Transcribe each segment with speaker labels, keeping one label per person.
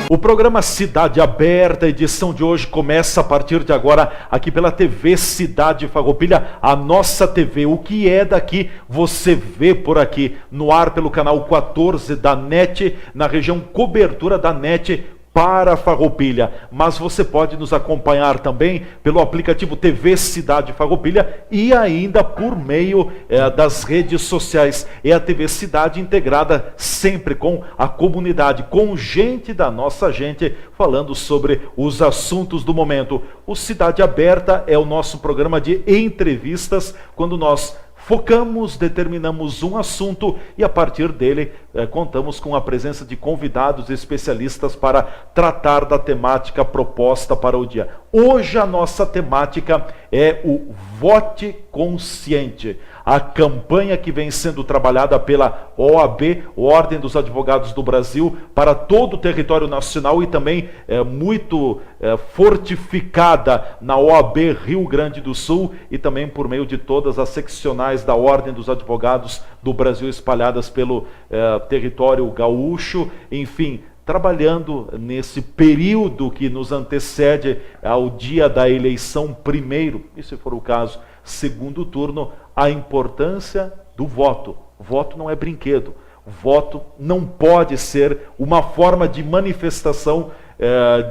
Speaker 1: O programa Cidade Aberta, a edição de hoje começa a partir de agora aqui pela TV Cidade Farroupilha, a nossa TV. O que é daqui você vê por aqui no ar pelo canal 14 da NET, na região cobertura da NET para Farroupilha, mas você pode nos acompanhar também pelo aplicativo TV Cidade Farroupilha e ainda por meio das redes sociais. É a TV Cidade integrada sempre com a comunidade, com gente da nossa gente, falando sobre os assuntos do momento. O Cidade Aberta é o nosso programa de entrevistas, quando nós focamos, determinamos um assunto e a partir dele contamos com a presença de convidados especialistas para tratar da temática proposta para o dia. Hoje a nossa temática é o Vote Consciente, a campanha que vem sendo trabalhada pela OAB, Ordem dos Advogados do Brasil, para todo o território nacional e também muito fortificada na OAB Rio Grande do Sul e também por meio de todas as seccionais da Ordem dos Advogados do Brasil espalhadas pelo território gaúcho, enfim, trabalhando nesse período que nos antecede ao dia da eleição primeiro, e se for o caso, segundo turno, a importância do voto. Voto não é brinquedo. Voto não pode ser uma forma de manifestação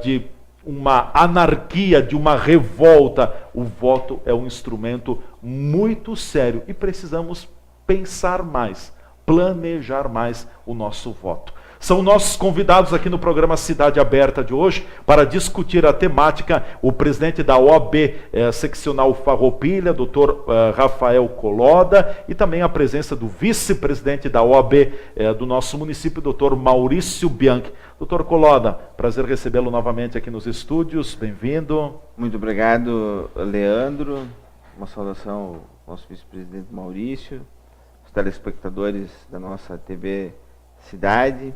Speaker 1: de uma anarquia, de uma revolta. O voto é um instrumento muito sério e precisamos pensar mais, planejar mais o nosso voto. São nossos convidados aqui no programa Cidade Aberta de hoje para discutir a temática, o presidente da OAB seccional Farroupilha, Dr. Rafael Coloda, e também a presença do vice-presidente da OAB do nosso município, Dr. Maurício Bianchi. Dr. Coloda, prazer recebê-lo novamente aqui nos estúdios, bem-vindo.
Speaker 2: Muito obrigado, Leandro. Uma saudação ao nosso vice-presidente Maurício, os telespectadores da nossa TV Cidade.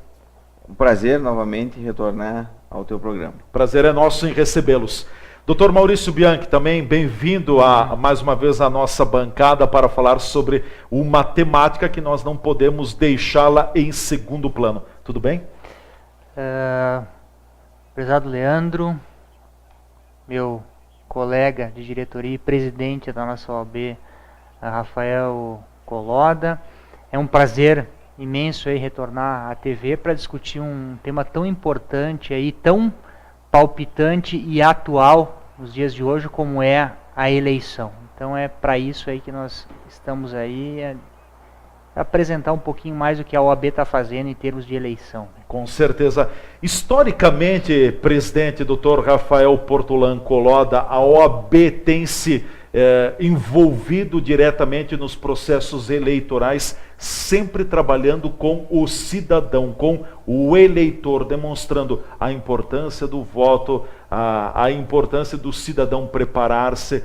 Speaker 2: Um prazer novamente retornar ao teu programa.
Speaker 1: Prazer é nosso em recebê-los. Dr. Maurício Bianchi, também bem-vindo mais uma vez à nossa bancada para falar sobre uma temática que nós não podemos deixá-la em segundo plano. Tudo bem?
Speaker 3: Prezado Leandro, meu colega de diretoria e presidente da nossa OAB, Rafael Coloda, é um prazer imenso aí retornar à TV para discutir um tema tão importante aí, tão palpitante e atual nos dias de hoje como é a eleição. Então é para isso aí que nós estamos aí, apresentar um pouquinho mais o que a OAB está fazendo em termos de eleição.
Speaker 1: Com certeza. Historicamente, presidente Dr. Rafael Portolan Coloda, a OAB tem se envolvido diretamente nos processos eleitorais, sempre trabalhando com o cidadão, com o eleitor, demonstrando a importância do voto, a importância do cidadão preparar-se,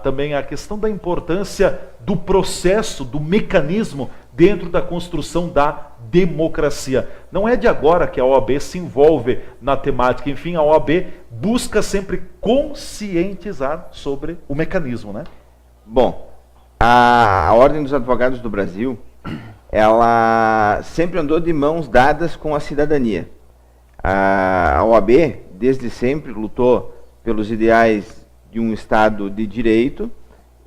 Speaker 1: também a questão da importância do processo, do mecanismo dentro da construção da democracia. Não é de agora que a OAB se envolve na temática, enfim, a OAB busca sempre conscientizar sobre o mecanismo, né?
Speaker 2: Bom, a Ordem dos Advogados do Brasil, ela sempre andou de mãos dadas com a cidadania. A OAB, desde sempre, lutou pelos ideais de um Estado de direito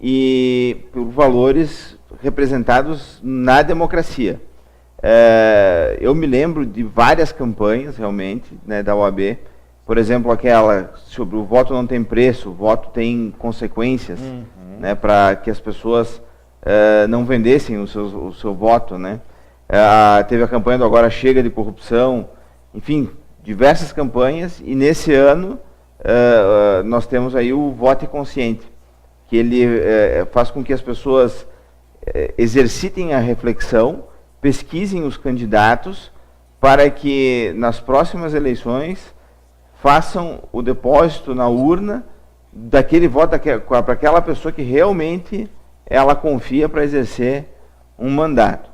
Speaker 2: e por valores representados na democracia. Eu me lembro de várias campanhas, realmente, né, da OAB. Por exemplo, aquela sobre o voto não tem preço, o voto tem consequências, né, para que as pessoas não vendessem o seu voto, né? Teve a campanha do Agora Chega de Corrupção, enfim, diversas campanhas, e nesse ano nós temos aí o Vote Consciente, que ele faz com que as pessoas exercitem a reflexão, pesquisem os candidatos, para que nas próximas eleições façam o depósito na urna daquele voto para aquela pessoa que realmente ela confia para exercer um mandato.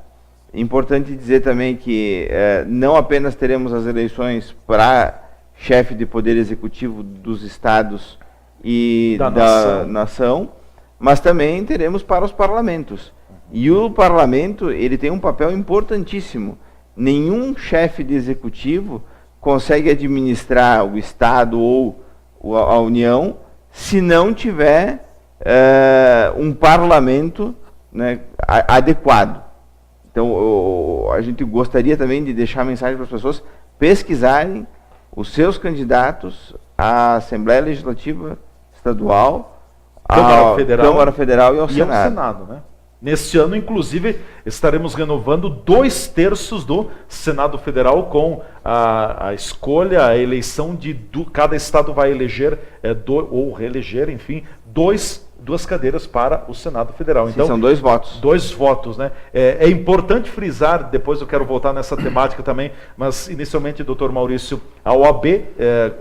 Speaker 2: Importante dizer também que não apenas teremos as eleições para chefe de poder executivo dos estados e da nação, mas também teremos para os parlamentos. E o parlamento, ele tem um papel importantíssimo. Nenhum chefe de executivo consegue administrar o Estado ou a União se não tiver um parlamento, né, adequado. Então, a gente gostaria também de deixar a mensagem para as pessoas pesquisarem os seus candidatos à Assembleia Legislativa Estadual, Câmara Federal e ao Senado.
Speaker 1: Né? Neste ano, inclusive, estaremos renovando 2/3 do Senado Federal com a escolha, a eleição cada estado vai eleger, ou reeleger, enfim, duas cadeiras para o Senado Federal.
Speaker 2: Sim,
Speaker 1: então,
Speaker 2: são 2 votos.
Speaker 1: 2 votos, né? É importante frisar, depois eu quero voltar nessa temática também, mas inicialmente, doutor Maurício, a OAB,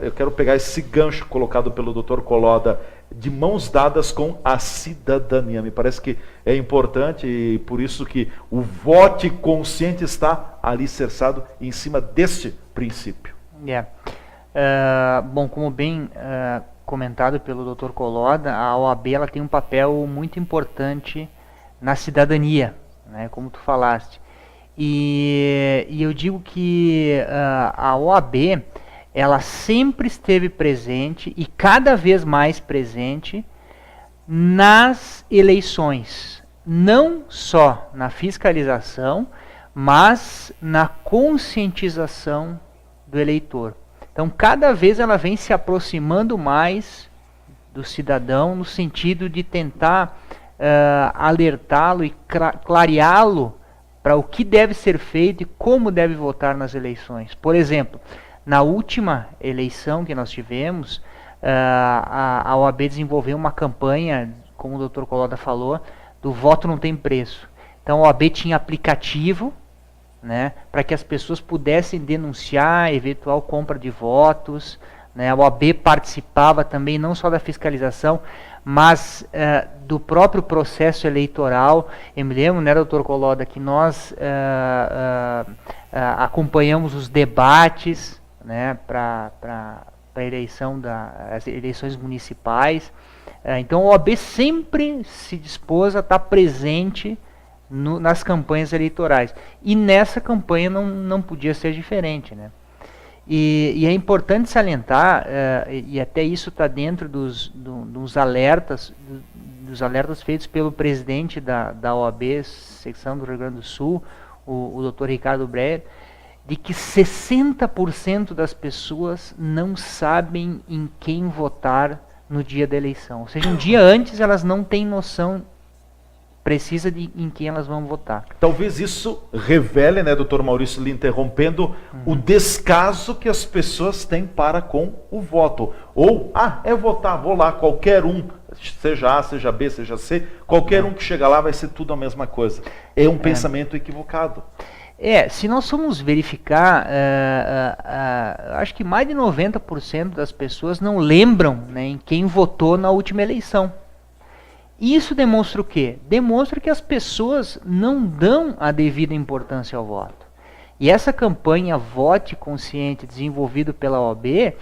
Speaker 1: eu quero pegar esse gancho colocado pelo doutor Coloda, de mãos dadas com a cidadania. Me parece que é importante e por isso que o voto consciente está alicerçado em cima deste princípio.
Speaker 3: Bom, como bem comentado pelo Dr. Coloda, a OAB ela tem um papel muito importante na cidadania, né, como tu falaste. E eu digo que a OAB ela sempre esteve presente e cada vez mais presente nas eleições, não só na fiscalização, mas na conscientização do eleitor. Então, cada vez ela vem se aproximando mais do cidadão no sentido de tentar alertá-lo e clareá-lo para o que deve ser feito e como deve votar nas eleições. Por exemplo, na última eleição que nós tivemos, a OAB desenvolveu uma campanha, como o Dr. Coloda falou, do voto não tem preço. Então a OAB tinha aplicativo, né, para que as pessoas pudessem denunciar eventual compra de votos, né. A OAB participava também não só da fiscalização, mas do próprio processo eleitoral. Eu me lembro, né, Dr. Coloda, que nós acompanhamos os debates, né, para a eleição as eleições municipais. Então a OAB sempre se dispôs a estar presente nas campanhas eleitorais. E nessa campanha não podia ser diferente, né? E é importante salientar, e até isso está dentro dos alertas feitos pelo presidente da OAB, secção do Rio Grande do Sul, o Dr. Ricardo Breyer, de que 60% das pessoas não sabem em quem votar no dia da eleição. Ou seja, um dia antes elas não têm noção precisa em quem elas vão votar.
Speaker 1: Talvez isso revele, né, doutor Maurício, lhe interrompendo, o descaso que as pessoas têm para com o voto. Ou, é votar, vou lá, qualquer um, seja A, seja B, seja C, qualquer um que chega lá vai ser tudo a mesma coisa. É um pensamento equivocado.
Speaker 3: Se nós formos verificar, acho que mais de 90% das pessoas não lembram, né, em quem votou na última eleição. Isso demonstra o quê? Demonstra que as pessoas não dão a devida importância ao voto. E essa campanha Vote Consciente, desenvolvida pela OAB,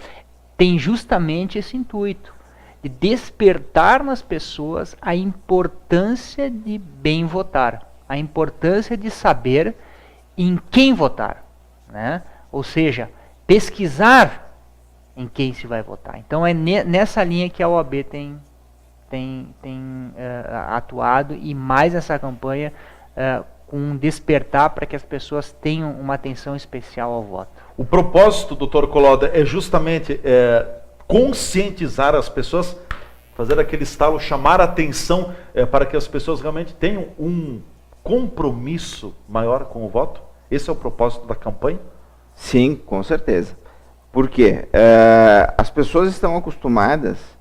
Speaker 3: tem justamente esse intuito, de despertar nas pessoas a importância de bem votar, a importância de saber em quem votar, né? Ou seja, pesquisar em quem se vai votar. Então é nessa linha que a OAB tem atuado, e mais essa campanha com um despertar para que as pessoas tenham uma atenção especial ao voto.
Speaker 1: O propósito, doutor Coloda, é justamente conscientizar as pessoas, fazer aquele estalo, chamar a atenção para que as pessoas realmente tenham um compromisso maior com o voto? Esse é o propósito da campanha?
Speaker 2: Sim, com certeza. Por quê? As pessoas estão acostumadas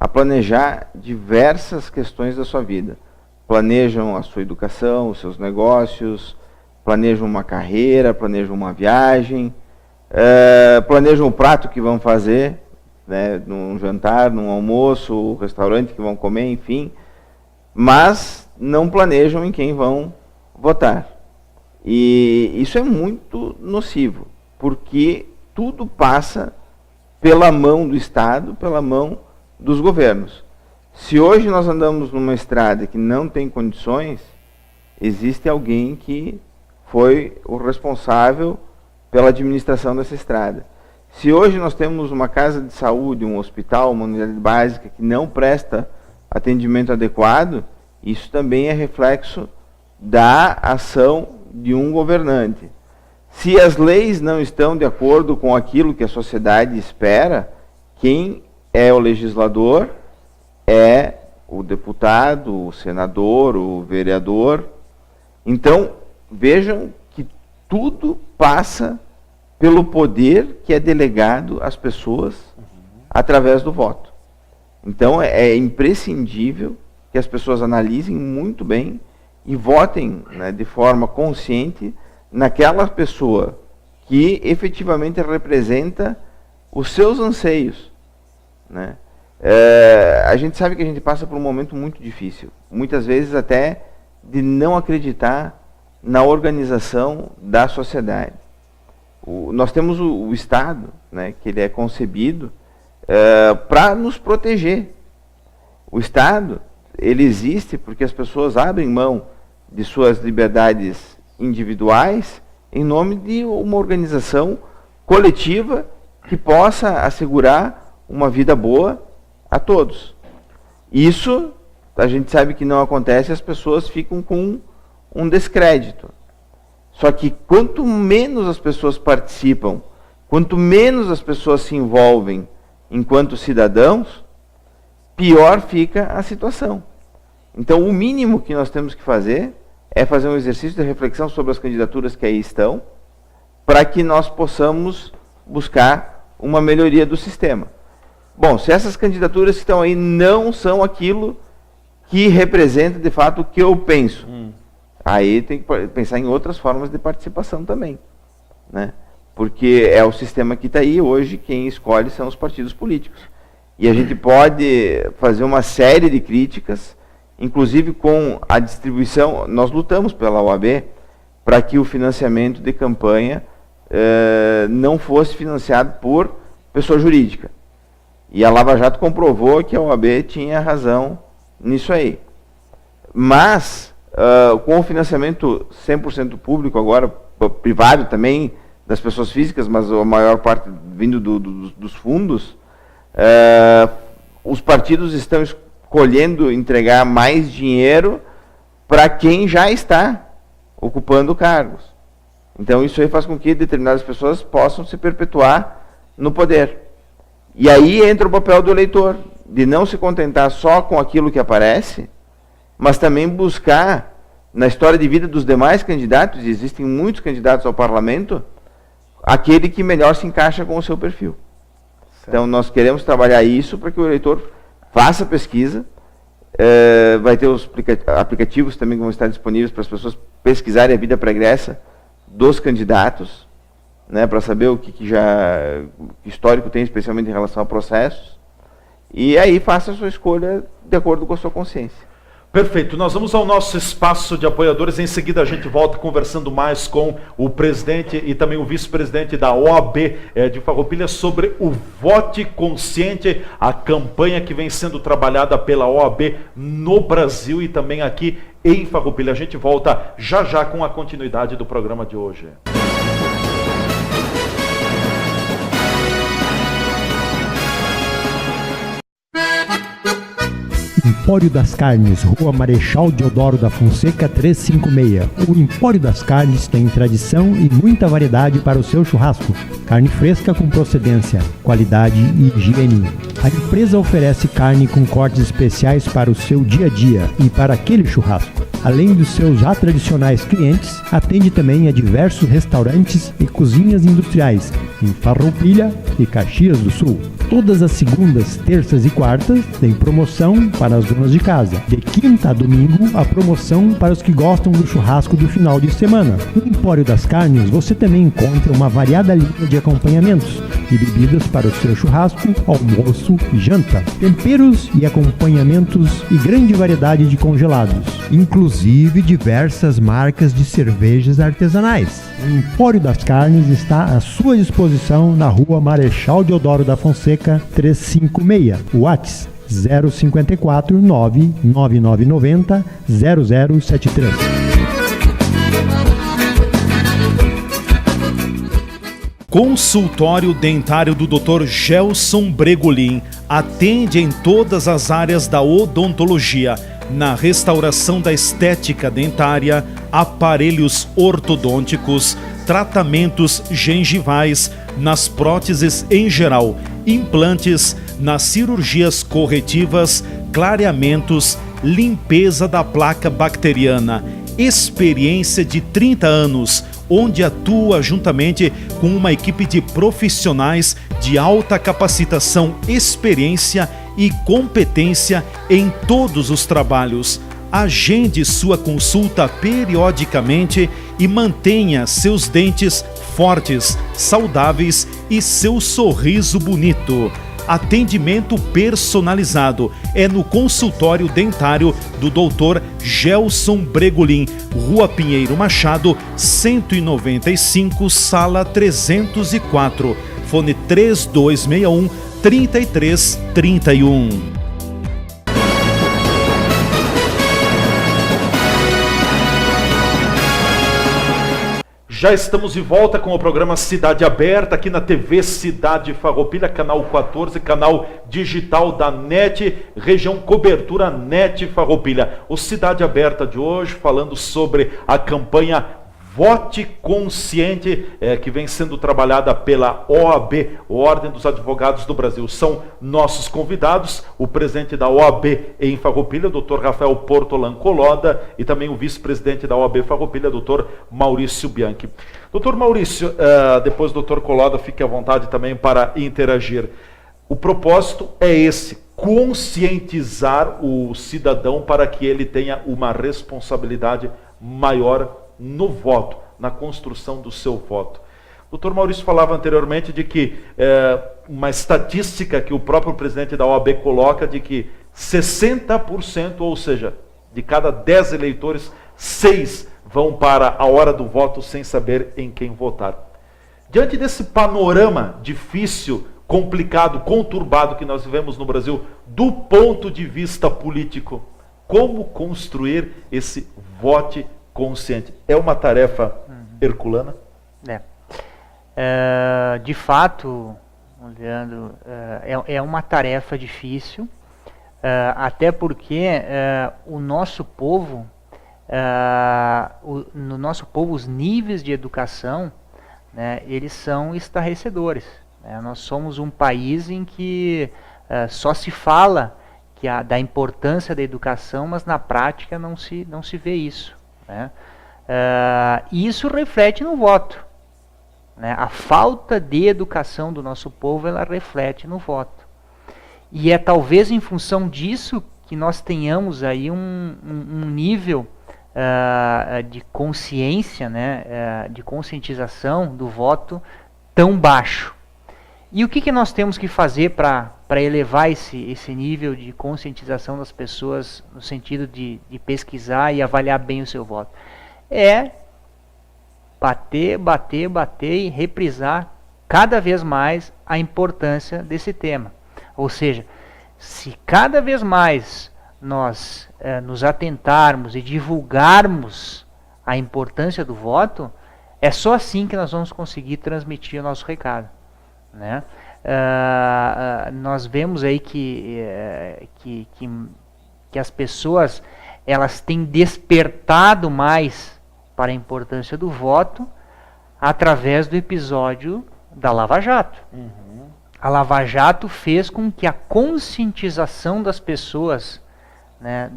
Speaker 2: a planejar diversas questões da sua vida. Planejam a sua educação, os seus negócios, planejam uma carreira, planejam uma viagem, planejam o prato que vão fazer, né, num jantar, num almoço, o restaurante que vão comer, enfim, mas não planejam em quem vão votar. E isso é muito nocivo, porque tudo passa pela mão do Estado, pela mão dos governos. Se hoje nós andamos numa estrada que não tem condições, existe alguém que foi o responsável pela administração dessa estrada. Se hoje nós temos uma casa de saúde, um hospital, uma unidade básica que não presta atendimento adequado, isso também é reflexo da ação de um governante. Se as leis não estão de acordo com aquilo que a sociedade espera, quem é o legislador é o deputado, o senador, o vereador. Então, vejam que tudo passa pelo poder que é delegado às pessoas através do voto. Então, é imprescindível que as pessoas analisem muito bem e votem, né, de forma consciente naquela pessoa que efetivamente representa os seus anseios, né? A gente sabe que a gente passa por um momento muito difícil, muitas vezes até de não acreditar na organização da sociedade. Nós temos o Estado, né, que ele é concebido para nos proteger. O Estado, ele existe porque as pessoas abrem mão de suas liberdades individuais em nome de uma organização coletiva que possa assegurar uma vida boa a todos. Isso a gente sabe que não acontece, as pessoas ficam com um descrédito. Só que quanto menos as pessoas participam, quanto menos as pessoas se envolvem enquanto cidadãos, pior fica a situação. Então, o mínimo que nós temos que fazer é fazer um exercício de reflexão sobre as candidaturas que aí estão, para que nós possamos buscar uma melhoria do sistema. Bom, se essas candidaturas que estão aí não são aquilo que representa de fato o que eu penso, aí tem que pensar em outras formas de participação também, né? Porque é o sistema que está aí hoje, quem escolhe são os partidos políticos. E a gente pode fazer uma série de críticas, inclusive com a distribuição. Nós lutamos pela OAB para que o financiamento de campanha não fosse financiado por pessoa jurídica. E a Lava Jato comprovou que a OAB tinha razão nisso aí. Mas, com o financiamento 100% público agora, privado também, das pessoas físicas, mas a maior parte vindo dos fundos, os partidos estão escolhendo entregar mais dinheiro para quem já está ocupando cargos. Então isso aí faz com que determinadas pessoas possam se perpetuar no poder. E aí entra o papel do eleitor, de não se contentar só com aquilo que aparece, mas também buscar, na história de vida dos demais candidatos, e existem muitos candidatos ao parlamento, aquele que melhor se encaixa com o seu perfil. Certo. Então nós queremos trabalhar isso para que o eleitor faça pesquisa, vai ter os aplicativos também que vão estar disponíveis para as pessoas pesquisarem a vida pregressa dos candidatos, né, para saber o que histórico tem, especialmente em relação a processos, e aí faça a sua escolha de acordo com a sua consciência.
Speaker 1: Perfeito, nós vamos ao nosso espaço de apoiadores, em seguida a gente volta conversando mais com o presidente e também o vice-presidente da OAB de Farroupilha sobre o Vote Consciente, a campanha que vem sendo trabalhada pela OAB no Brasil e também aqui em Farroupilha. A gente volta já já com a continuidade do programa de hoje.
Speaker 4: Empório das Carnes, Rua Marechal Deodoro da Fonseca 356. O Empório das Carnes tem tradição e muita variedade para o seu churrasco. Carne fresca com procedência, qualidade e higiene. A empresa oferece carne com cortes especiais para o seu dia a dia e para aquele churrasco. Além dos seus já tradicionais clientes, atende também a diversos restaurantes e cozinhas industriais em Farroupilha e Caxias do Sul. Todas as segundas, terças e quartas tem promoção para as donas de casa. De quinta a domingo, a promoção para os que gostam do churrasco do final de semana. No Empório das Carnes, você também encontra uma variada linha de acompanhamentos e bebidas para o seu churrasco, almoço e janta. Temperos e acompanhamentos e grande variedade de congelados. Inclusive diversas marcas de cervejas artesanais. O Empório das Carnes está à sua disposição na Rua Marechal Deodoro da Fonseca 356. WhatsApp 054 99990 0073.
Speaker 5: Consultório dentário do Dr. Gelson Bregolin atende em todas as áreas da odontologia, na restauração da estética dentária, aparelhos ortodônticos, tratamentos gengivais, nas próteses em geral, implantes, nas cirurgias corretivas, clareamentos, limpeza da placa bacteriana. Experiência de 30 anos, onde atua juntamente com uma equipe de profissionais de alta capacitação, experiência e competência em todos os trabalhos. Agende sua consulta periodicamente e mantenha seus dentes fortes, saudáveis e seu sorriso bonito. Atendimento personalizado é no consultório dentário do Dr. Gelson Bregolin, Rua Pinheiro Machado, 195, sala 304, fone 3261-3331.
Speaker 1: Já estamos de volta com o programa Cidade Aberta, aqui na TV Cidade Farroupilha, canal 14, canal digital da NET, região cobertura NET Farroupilha. O Cidade Aberta de hoje, falando sobre a campanha Vote Consciente, que vem sendo trabalhada pela OAB, Ordem dos Advogados do Brasil. São nossos convidados, o presidente da OAB em Farroupilha, o Dr. Rafael Portolan Coloda, e também o vice-presidente da OAB Farroupilha, Dr. Maurício Bianchi. Dr. Maurício, depois o Dr. Coloda, fique à vontade também para interagir. O propósito é esse: conscientizar o cidadão para que ele tenha uma responsabilidade maior no voto, na construção do seu voto. O Dr. Maurício falava anteriormente de que uma estatística que o próprio presidente da OAB coloca de que 60%, ou seja, de cada 10 eleitores, 6 vão para a hora do voto sem saber em quem votar. Diante desse panorama difícil, complicado, conturbado que nós vivemos no Brasil, do ponto de vista político, como construir esse voto consciente? É uma tarefa herculana?
Speaker 3: De fato, Leandro, é uma tarefa difícil, até porque o nosso povo, no nosso povo, os níveis de educação, né, eles são estarrecedores. Né? Nós somos um país em que só se fala da importância da educação, mas na prática não se vê isso. Né? E isso reflete no voto. Né? A falta de educação do nosso povo, ela reflete no voto. E é talvez em função disso que nós tenhamos aí um nível de consciência, né? De conscientização do voto tão baixo. E o que nós temos que fazer para elevar esse nível de conscientização das pessoas no sentido de pesquisar e avaliar bem o seu voto? É bater e reprisar cada vez mais a importância desse tema. Ou seja, se cada vez mais nós nos atentarmos e divulgarmos a importância do voto, é só assim que nós vamos conseguir transmitir o nosso recado. Né? Nós vemos aí que as pessoas elas têm despertado mais para a importância do voto através do episódio da Lava Jato. A Lava Jato fez com que a conscientização das pessoas, né,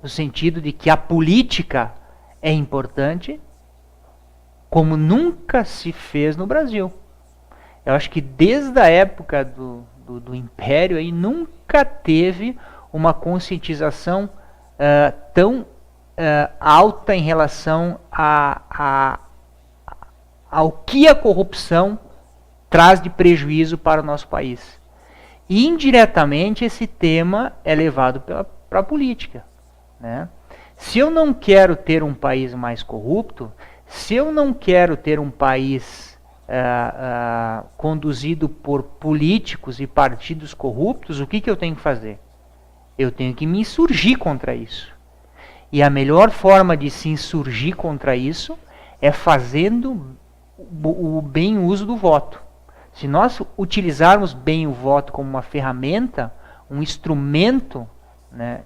Speaker 3: no sentido de que a política é importante, como nunca se fez no Brasil. Eu acho que desde a época do Império aí, nunca teve uma conscientização tão alta em relação ao que a corrupção traz de prejuízo para o nosso país. E indiretamente esse tema é levado para a política. Né? Se eu não quero ter um país mais corrupto, se eu não quero ter um país conduzido por políticos e partidos corruptos, o que eu tenho que fazer? Eu tenho que me insurgir contra isso. E a melhor forma de se insurgir contra isso é fazendo o bem uso do voto. Se nós utilizarmos bem o voto como uma ferramenta, um instrumento, né,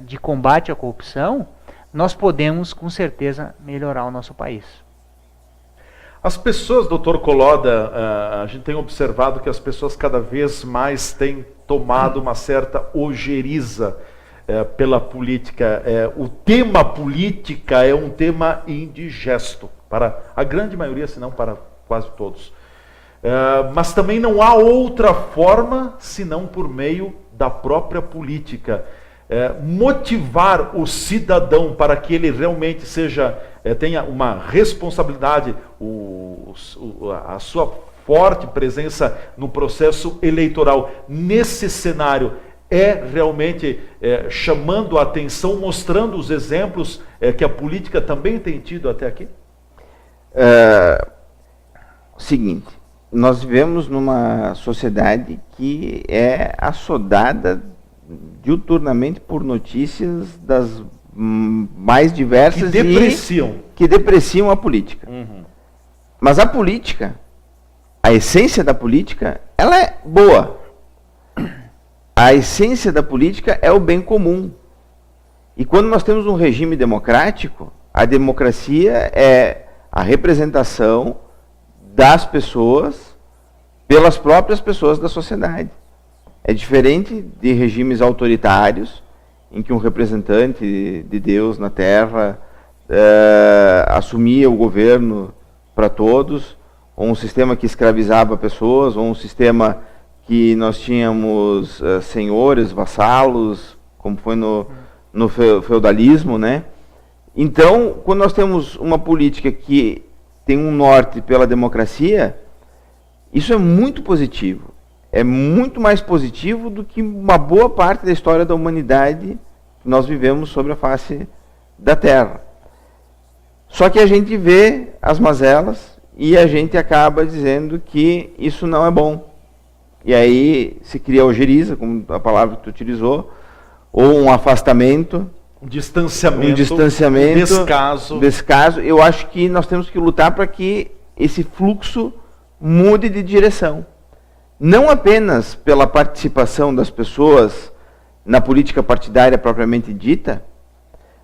Speaker 3: de combate à corrupção, nós podemos, com certeza, melhorar o nosso país.
Speaker 1: As pessoas, doutor Coloda, a gente tem observado que as pessoas cada vez mais têm tomado uma certa ojeriza pela política. O tema política é um tema indigesto para a grande maioria, se não para quase todos. Mas também não há outra forma senão por meio da própria política. Motivar o cidadão para que ele realmente tenha uma responsabilidade, a sua forte presença no processo eleitoral. Nesse cenário, realmente chamando a atenção, mostrando os exemplos que a política também tem tido até aqui?
Speaker 2: Seguinte, nós vivemos numa sociedade que é assodada diuturnamente por notícias das mais diversas
Speaker 1: que
Speaker 2: depreciam a política.
Speaker 1: Uhum.
Speaker 2: Mas a política, a essência da política, ela é boa. A essência da política é o bem comum. E quando nós temos um regime democrático, a democracia é a representação das pessoas pelas próprias pessoas da sociedade. É diferente de regimes autoritários, em que um representante de Deus na Terra assumia o governo para todos, ou um sistema que escravizava pessoas, ou um sistema que nós tínhamos senhores, vassalos, como foi no feudalismo, né? Então, quando nós temos uma política que tem um norte pela democracia, isso é muito positivo. É muito mais positivo do que uma boa parte da história da humanidade que nós vivemos sobre a face da Terra. Só que a gente vê as mazelas e a gente acaba dizendo que isso não é bom. E aí se cria ojeriza, como a palavra que tu utilizou, ou um afastamento,
Speaker 1: um distanciamento,
Speaker 2: descaso. Eu acho que nós temos que lutar para que esse fluxo mude de direção. Não apenas pela participação das pessoas na política partidária propriamente dita,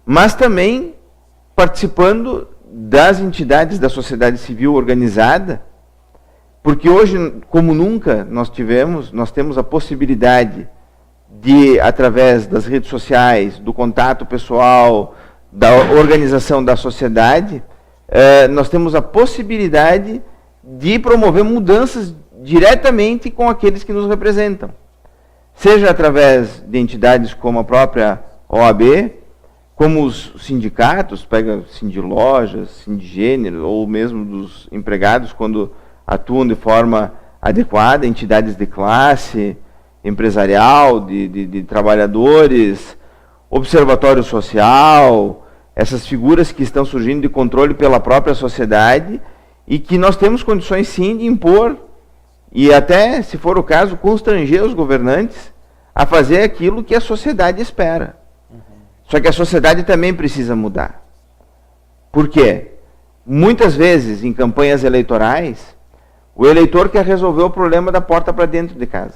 Speaker 2: mas também participando das entidades da sociedade civil organizada, porque hoje, como nunca, nós temos a possibilidade de, através das redes sociais, do contato pessoal, da organização da sociedade, nós temos a possibilidade de promover mudanças diretamente com aqueles que nos representam. Seja através de entidades como a própria OAB, como os sindicatos, pega Sindilojas, Sindigênero, ou mesmo dos empregados, quando atuam de forma adequada, entidades de classe, empresarial, de trabalhadores, observatório social, essas figuras que estão surgindo de controle pela própria sociedade e que nós temos condições sim de impor e até, se for o caso, constranger os governantes a fazer aquilo que a sociedade espera. Só que a sociedade também precisa mudar. Por quê? Muitas vezes, em campanhas eleitorais, o eleitor quer resolver o problema da porta para dentro de casa.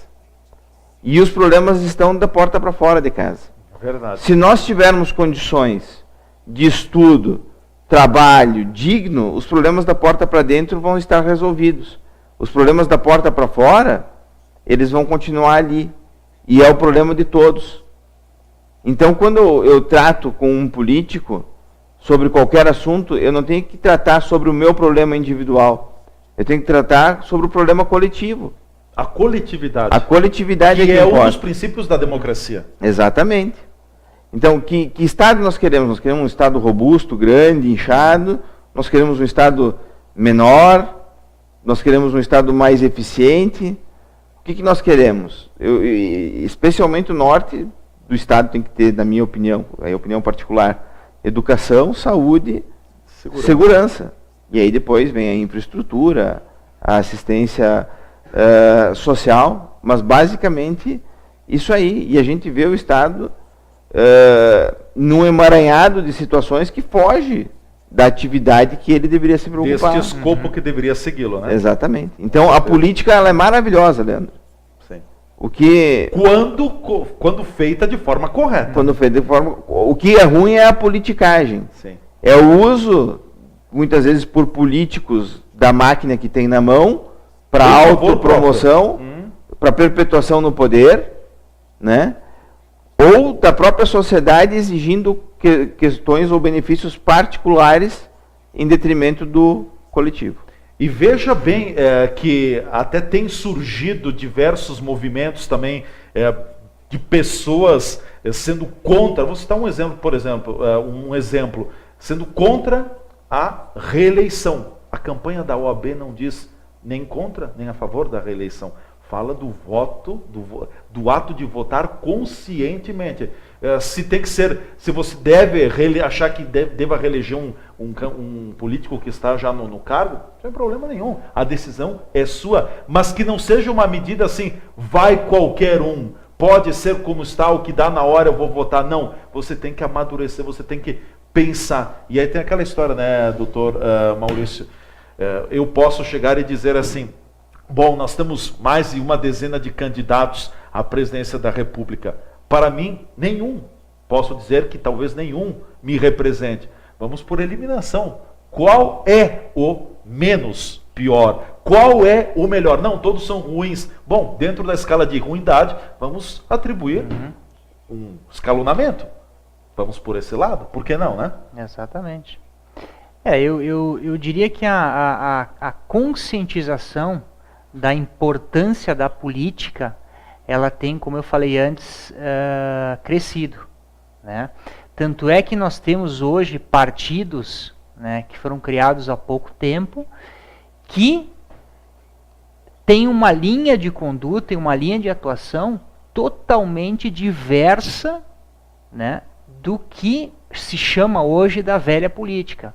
Speaker 2: E os problemas estão da porta para fora de casa.
Speaker 1: Verdade.
Speaker 2: Se nós tivermos condições de estudo, trabalho digno, os problemas da porta para dentro vão estar resolvidos. Os problemas da porta para fora, eles vão continuar ali. E é o problema de todos. Então, quando eu trato com um político sobre qualquer assunto, eu não tenho que tratar sobre o meu problema individual. Eu tenho que tratar sobre o problema coletivo.
Speaker 1: A coletividade.
Speaker 2: A coletividade
Speaker 1: que
Speaker 2: é
Speaker 1: um dos princípios da democracia.
Speaker 2: Exatamente. Então, que Estado nós queremos? Nós queremos um Estado robusto, grande, inchado. Nós queremos um Estado menor. Nós queremos um Estado mais eficiente. O que nós queremos? Especialmente o norte do Estado tem que ter, na minha opinião, é a opinião particular, educação, saúde, segurança. E aí depois vem a infraestrutura, a assistência social, mas basicamente isso aí. E a gente vê o Estado num emaranhado de situações que foge da atividade que ele deveria se preocupar.
Speaker 1: Deste escopo que deveria segui-lo, né?
Speaker 2: Exatamente. Então a política ela é maravilhosa, Leandro.
Speaker 1: Sim.
Speaker 2: O que
Speaker 1: Quando feita de forma correta.
Speaker 2: quando feito de forma, o que é ruim é a politicagem.
Speaker 1: Sim.
Speaker 2: É o uso muitas vezes por políticos da máquina que tem na mão para
Speaker 1: Em favor
Speaker 2: autopromoção, para perpetuação no poder, né? Ou da própria sociedade exigindo questões ou benefícios particulares em detrimento do coletivo.
Speaker 1: E veja bem que até tem surgido diversos movimentos também de pessoas sendo contra. Vou citar um exemplo, por exemplo, sendo contra a reeleição. A campanha da OAB não diz nem contra nem a favor da reeleição. Fala do voto, do ato de votar conscientemente. Se você deve achar que deva reeleger um político que está já no cargo, não tem problema nenhum. A decisão é sua, mas que não seja uma medida assim, vai qualquer um, pode ser como está, o que dá na hora eu vou votar. Não, você tem que amadurecer, você tem que pensar. E aí tem aquela história, né, doutor Maurício? Eu posso chegar e dizer assim, bom, nós temos mais de uma dezena de candidatos à presidência da República. Para mim, nenhum. Posso dizer que talvez nenhum me represente. Vamos por eliminação. Qual é o menos pior? Qual é o melhor? Não, todos são ruins. Bom, dentro da escala de ruindade, vamos atribuir um escalonamento. Vamos por esse lado? Por que não, né?
Speaker 3: Exatamente. Eu diria que a conscientização da importância da política, ela tem, como eu falei antes, crescido, né? Tanto é que nós temos hoje partidos, né, que foram criados há pouco tempo, que têm uma linha de conduta e uma linha de atuação totalmente diversa, né, do que se chama hoje da velha política.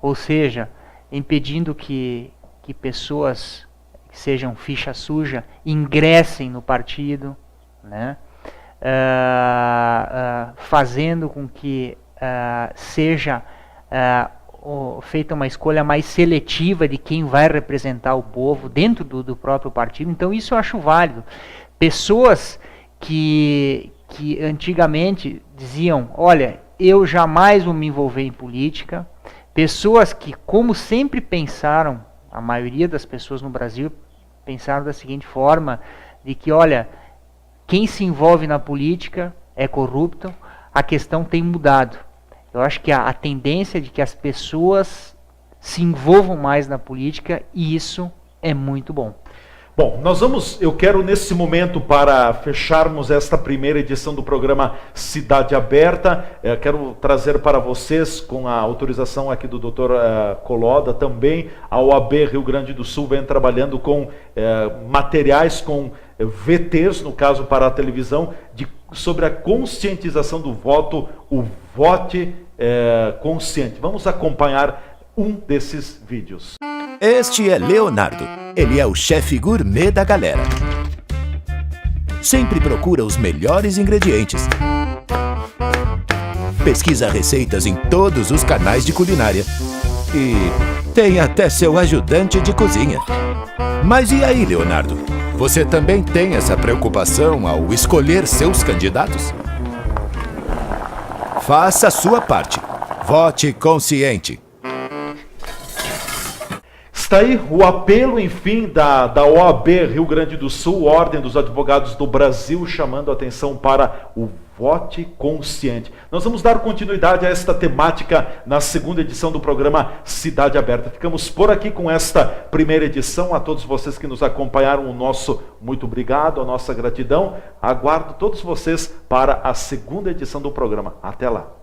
Speaker 3: Ou seja, impedindo que pessoas que sejam ficha suja ingressem no partido, né? Fazendo com que seja feita uma escolha mais seletiva de quem vai representar o povo dentro do próprio partido. Então isso eu acho válido. Pessoas que antigamente diziam, olha, eu jamais vou me envolver em política. Pessoas que, como sempre pensaram, a maioria das pessoas no Brasil pensaram da seguinte forma, de que, olha, quem se envolve na política é corrupto. A questão tem mudado. Eu acho que a tendência de que as pessoas se envolvam mais na política, e isso é muito bom.
Speaker 1: Bom, eu quero nesse momento, para fecharmos esta primeira edição do programa Cidade Aberta, quero trazer para vocês, com a autorização aqui do Dr. Coloda, também a OAB Rio Grande do Sul vem trabalhando com materiais, com VTs, no caso para a televisão, sobre a conscientização do voto, o Vote Consciente. Vamos acompanhar um desses vídeos.
Speaker 6: Este é Leonardo. Ele é o chefe gourmet da galera. Sempre procura os melhores ingredientes. Pesquisa receitas em todos os canais de culinária. E tem até seu ajudante de cozinha. Mas e aí, Leonardo? Você também tem essa preocupação ao escolher seus candidatos? Faça a sua parte. Vote consciente.
Speaker 1: Está aí o apelo, enfim, da OAB Rio Grande do Sul, Ordem dos Advogados do Brasil, chamando a atenção para o Vote Consciente. Nós vamos dar continuidade a esta temática na segunda edição do programa Cidade Aberta. Ficamos por aqui com esta primeira edição. A todos vocês que nos acompanharam, o nosso muito obrigado, a nossa gratidão. Aguardo todos vocês para a segunda edição do programa. Até lá.